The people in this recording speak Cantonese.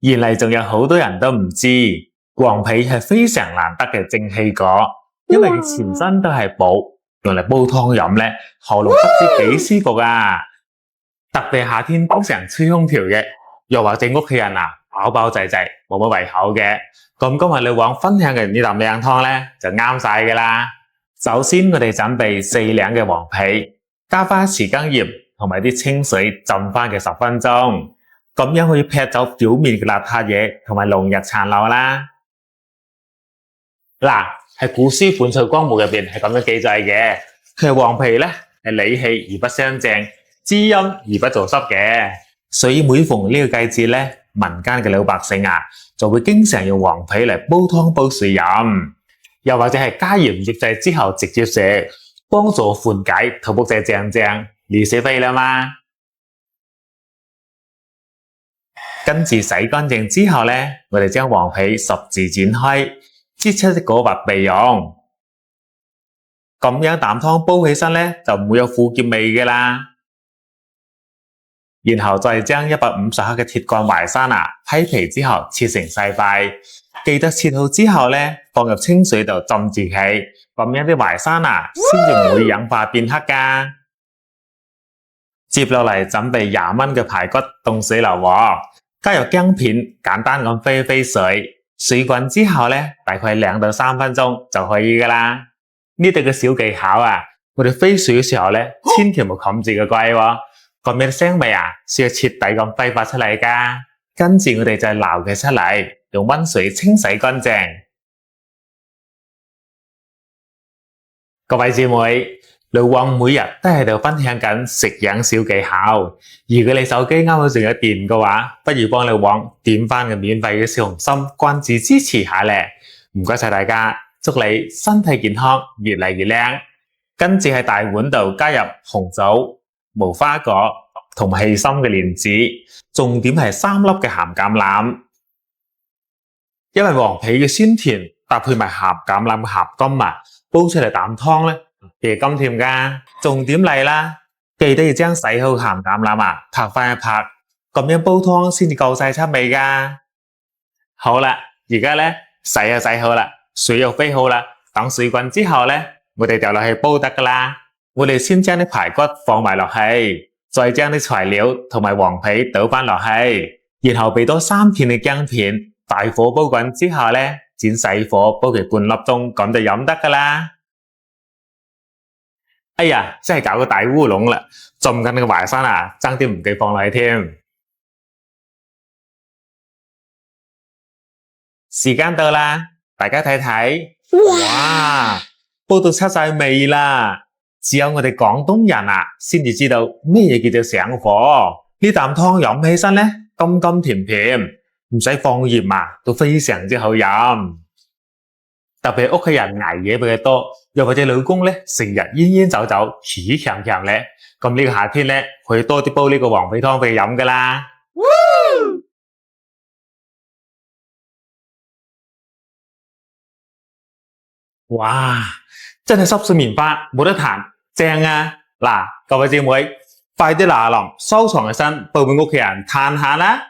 原嚟仲有好多人都唔知，黃皮係非常難得嘅正氣果，因為佢全身都係寶，用嚟煲湯飲呢，喉嚨不知幾舒服啊！特別夏天經常吹空調嘅，又或者屋企人啊飽飽滯滯冇乜胃口嘅，咁今日你往分享嘅呢啖靚湯呢，就啱晒㗎啦。首先我哋準備4兩嘅黃皮，加返匙羹鹽同埋啲清水浸返嘅10分鐘，咁樣可以劈走表面嘅邋遢嘢同埋濃藥殘留啦。嗱，喺古書《本草綱目》入邊係咁樣記載嘅，佢係黃皮咧係理氣而不傷正，滋陰而不做濕嘅，所以每逢呢個季節咧，民間嘅老百姓啊就會經常用黃皮嚟煲湯煲水飲，又或者係加鹽醃製之後直接食，幫助緩解肚腹仔脹脹，你寫飛啦嘛。跟住洗乾淨之後咧，我哋將黃皮十字剪開，擠出啲果核備用。咁樣啖湯煲起身咧，就唔會有苦澀味嘅啦。然後再將150克嘅鐵桿淮山啊批皮之後切成細塊，記得切好之後咧，放入清水度浸住佢，咁樣啲淮山啊先至唔會氧化變黑噶。接落嚟準備20蚊嘅排骨凍水流鑊，加入薑片，簡單咁飛一飛水，水滾之後咧，大概2到3分鐘就可以噶啦。呢度嘅小技巧啊，我哋飛水嘅時候咧，千祈唔好冚住個龜喎，咁樣腥味啊，先要徹底咁揮發出嚟噶。跟住我哋再撈佢出嚟，用溫水清洗乾淨。各位姊妹，老王每日都喺度分享緊食養小技巧。如果你手機啱好仲有電嘅話，不如幫老王點返個免費嘅小紅心關注支持下咧。唔該晒大家，祝你身體健康，越嚟越靚。跟住喺大碗度加入紅棗、無花果同埋細心嘅蓮子，重點係3粒嘅鹹橄欖。因為黃皮嘅鮮甜搭配埋鹹橄欖嘅鹹甘啊，煲出嚟啖湯咧，幾甘甜噶。重點嚟啦，記得要將洗好鹹橄欖啊拍翻一拍，咁樣煲湯先至夠晒出味噶。好啦，而家咧洗就洗好啦，水又飛好啦，等水滾之後咧，我哋就落去煲得噶啦。我哋先將啲排骨放埋落去，再將啲材料同埋黃皮倒翻落去，然後俾多3片嘅薑片，大火煲滾之後咧，轉細火煲佢半粒鐘，咁就飲得噶啦。哎呀，真係搞個大烏龍啦！浸緊嘅淮山啊，爭啲唔記放落去添。時間到啦，大家睇睇，哇，煲到出晒味啦！只有我哋廣東人啊，先至知道咩嘢叫做上火。呢啖湯飲起身咧，甘甘甜甜，唔使放鹽啊，都非常之好飲。特別屋企人捱夜比較多，又或者老公咧成日煙煙走走、氣強強咧，咁呢個夏天咧可以多啲煲呢個黃皮湯俾佢飲噶啦。哇，真係濕水棉花，冇得彈，正啊！嗱，各位姊妹，快啲嗱臨收藏起身，報俾屋企人嘆下啦。